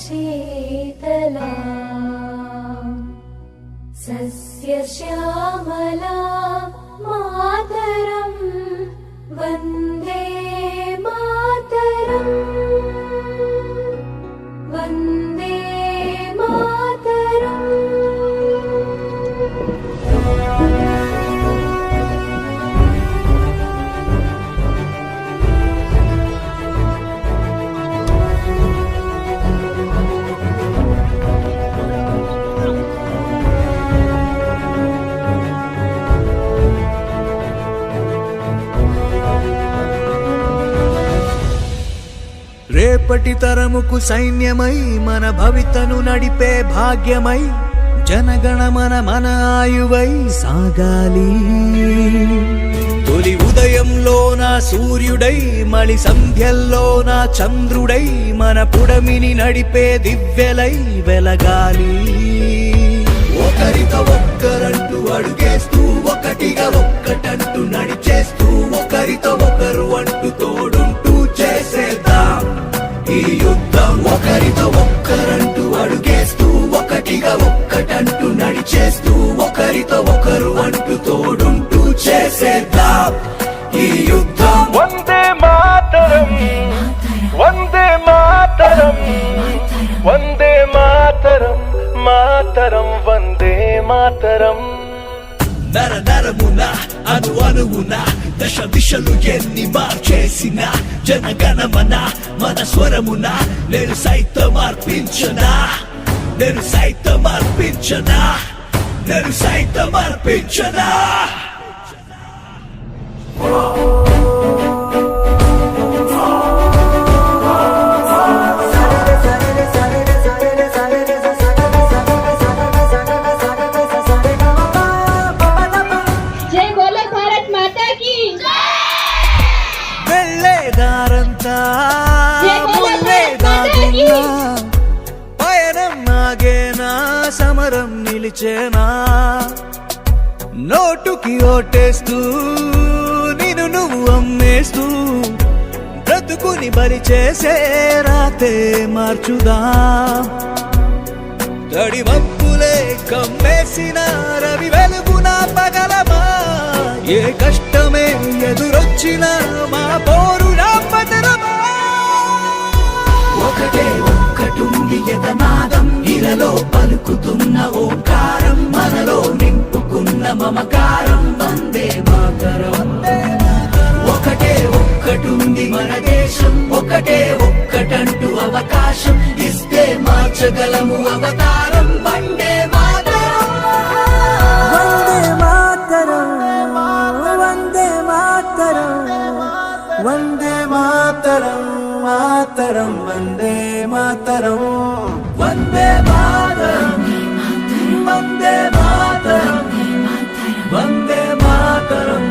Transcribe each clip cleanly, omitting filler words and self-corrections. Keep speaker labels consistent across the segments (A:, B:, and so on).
A: शीतला सस्यश्यामला मातरं वन्दे मातरं वन्दे मातरम्।
B: రేపటి తరముకు సైన్యమై మన భవితను నడిపే భాగ్యమై జనగణమన మన ఆయువై సాగాలి। తొలి ఉదయంలోన సూర్యుడై మలి సంధ్యల్లోన చంద్రుడై మన పుడమిని నడిపే దివ్యలై వెలగాలి। ఒకరితో ఒక్కరంటూ అడుగేస్తూ ఒకటిగా ఒక్కటంటూ నడిచేస్తూ ఒకరితో ఒకరు అంటూ తోడుంటూ చేసేద్దాం ఈ యుద్ధం। ఒకరితో ఒక్కరంటూ అడుగేస్తూ ఒకటిగా ఒక్కటంటూ నడిచేస్తూ ఒకరితో ఒకరు అంటూ తోడుంటూ చేసేద్దాం ఈ యుద్ధం।
C: వందే మాతరం వందే మాతరం వందే మాతరం మాతరం వందే మాతరం।
B: నర నరమున అను అనువున దశ దిశలు ఎన్ని మార్చేసిన జనగణమన మన స్వరమున నేను సైతం అర్పించనా నేను సైతం అర్పించనా నేను సైతం అర్పించనా। పయనం నాగేనా సమరం నిలిచేనా నోటుకి ఓటేస్తూ నిన్ను నువ్వు అమ్మే నేస్తూ బ్రతుకుని బలి చేసే రాతే మార్చుదా తడి మబ్బులే కమ్మేసిన రవి వెలుగున పగలమా ఏ కష్టమే ఎదురొచ్చిన మా పోరు పతరమా ఒకటే ఒక్కటుంది యతనాదం ఇలలో పలుకుతున్న ఓంకారం మనలో నింపుకున్న మమకారం వందే మాతరం ఒకటే ఒక్కటుంది మన దేశం ఒకటే ఒక్కటంటూ అవకాశం ఇస్తే మార్చగలము అవతారం వందే మాతరం
D: వందే మాతరం వందే మాతరం మాతరం వందే మాతరం
B: వందే మాతరం వందే మాతరం వందే మాతరం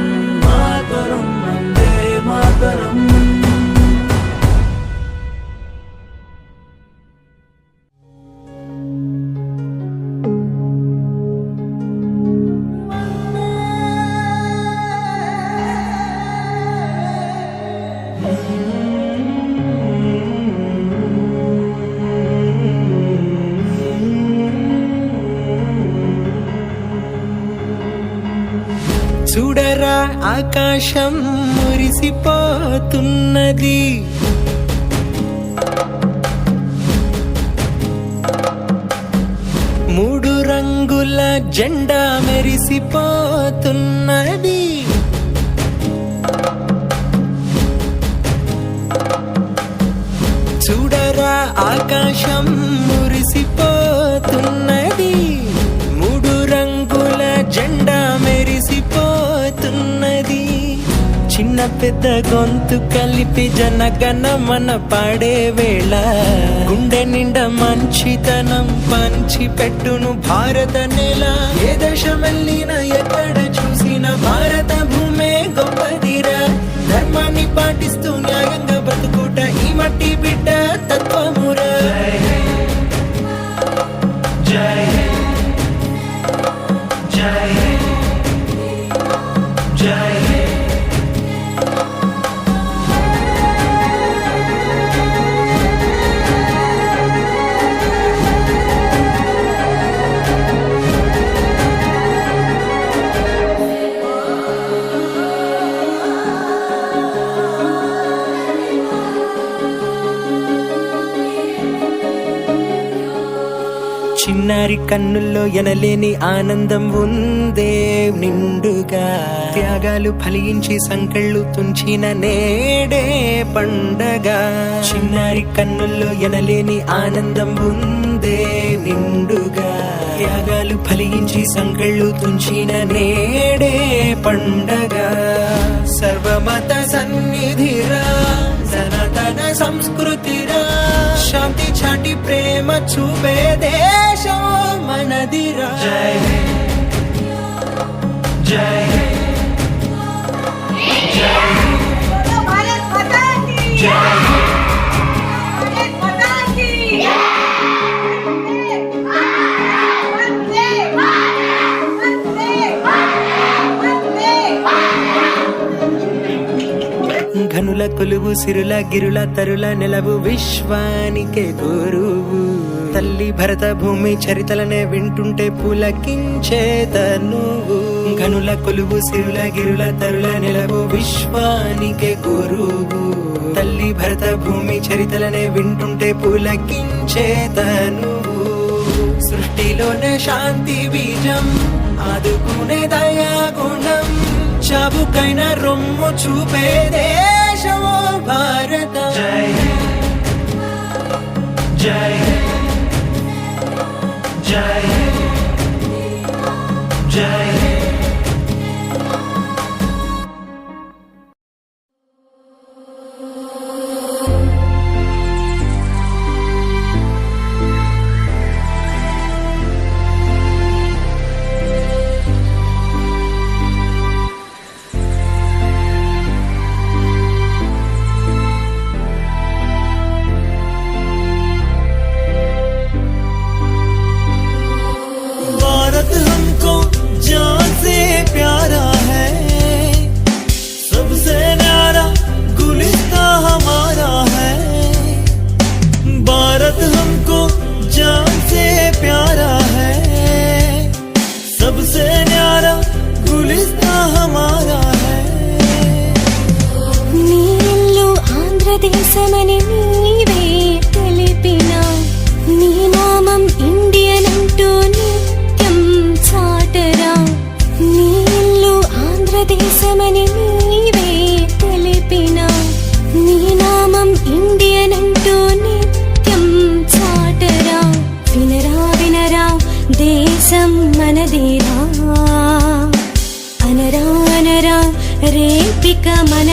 B: మాతరం వందే మాతరం
D: చూడరా ఆకాశం మురిసిపోతున్నది మూడు రంగుల జెండా మెరిసిపోతున్నది చూడరా ఆకాశం మురిసిపోతున్నది మూడు రంగుల జెండా మెరిసిపోతున్నది చిన్న పెద్ద గొంతు కలిపి జనగణమన పాడే వేళ గుండె నిండా మంచితనం పంచి పెట్టును భారత నేల ఏ దేశం వెళ్ళినా ఎక్కడ చూసిన భారత భూమే గొప్పదిరా ధర్మాన్ని పాటిస్తూ న్యాయంగా బతుకుట ఈ మట్టి బిడ్డ తత్వమురా జై జై జై చిన్నారి కన్నుల్లో ఎనలేని ఆనందం ఉందే నిండుగా త్యాగాలు ఫలించి సంకళ్ళు తుంచిన నేడే పండగ చిన్నారి కన్నుల్లో ఎనలేని ఆనందం ఉందే నిండుగా త్యాగాలు ఫలించి సంకళ్ళు తుంచిన నేడే పండగ సర్వమత సన్నిధిరా సనాతన సంస్కృతిరా శాంతి చాటి ప్రేమ చూపే దేశం మనదిరా జై జై జై
E: भारत माता की
D: జై
E: भारत माता की वंदे वंदे वंदे
D: ఘనుల కొలువు సిరుల గిరుల తరుల నెలవు విశ్వానికే గురువు తల్లి భరత భూమి చరితలనే వింటుంటే పులకించే తనువు ఘనుల కొలువు సిరుల గిరుల తరుల నెలవు విశ్వానికే గురువు తల్లి భరత భూమి చరితలనే వింటుంటే పులకించే తనువు సృష్టిలోనే శాంతి బీజం ఆదుకునే దయా గుణం చాబుకైన రొమ్ము చూపే దేశమో భారత జై జై జై జై
A: ఆంధ్రదేశమని నీవే తెలిపినా నీ నామం ఇండియన్ అంటూ నిత్యం చాటరా నీ ఇల్లు ఆంధ్రదేశమని నీవే తెలిపినా నీ నామం ఇండియన్ అంటూ నిత్యం చాటరా వినరా వినరా దేశం మనదేరా అనరా అనరా రేపిక మన